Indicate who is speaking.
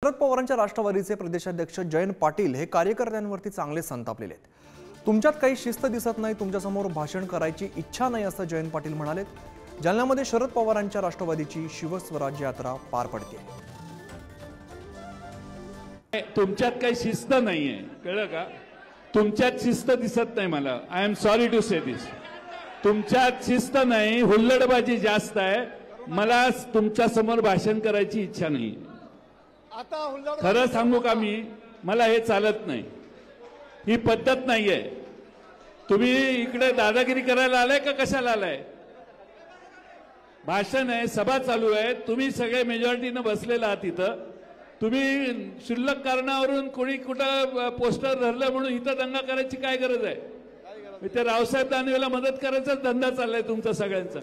Speaker 1: शरद पवारांच्या राष्ट्रवादीचे प्रदेशाध्यक्ष जयंत पाटील हे कार्यकर्त्यांवरती चांगले संतापलेले आहेत। तुमच्यात काही शिस्त दिसत नाही, तुमच्यासमोर भाषण करायची इच्छा नाही असं जयंत पाटील म्हणाले। जालन्यामध्ये शरद पवारांच्या राष्ट्रवादीची शिवस्वराज्य यात्रा पार पडते।
Speaker 2: तुमच्यात काही शिस्त नाहीये, कळलं का? तुमच्यात शिस्त दिसत नाही मला। आय एम सॉरी टू से दिस। तुमच्यात शिस्त नाही, हुल्लडबाजी जास्त आहे। मला तुमच्या समोर भाषण करायची इच्छा नाही। खरं सांगू का मी, मला हे चालत नाही, ही पद्धत नाहीये। तुम्ही इकडे दादागिरी करायला आलाय का कशाला आलाय? भाषण आहे, सभा चालू आहे, तुम्ही सगळे मेजॉरिटीने बसलेला आहात इथं। तुम्ही शुल्लक कारणावरून कोणी कुठं पोस्टर धरलं म्हणून इथं दंगा करायची काय गरज आहे? ते रावसाहेब दानवेला मदत करायचाच धंदा चाललाय तुमचा सगळ्यांचा।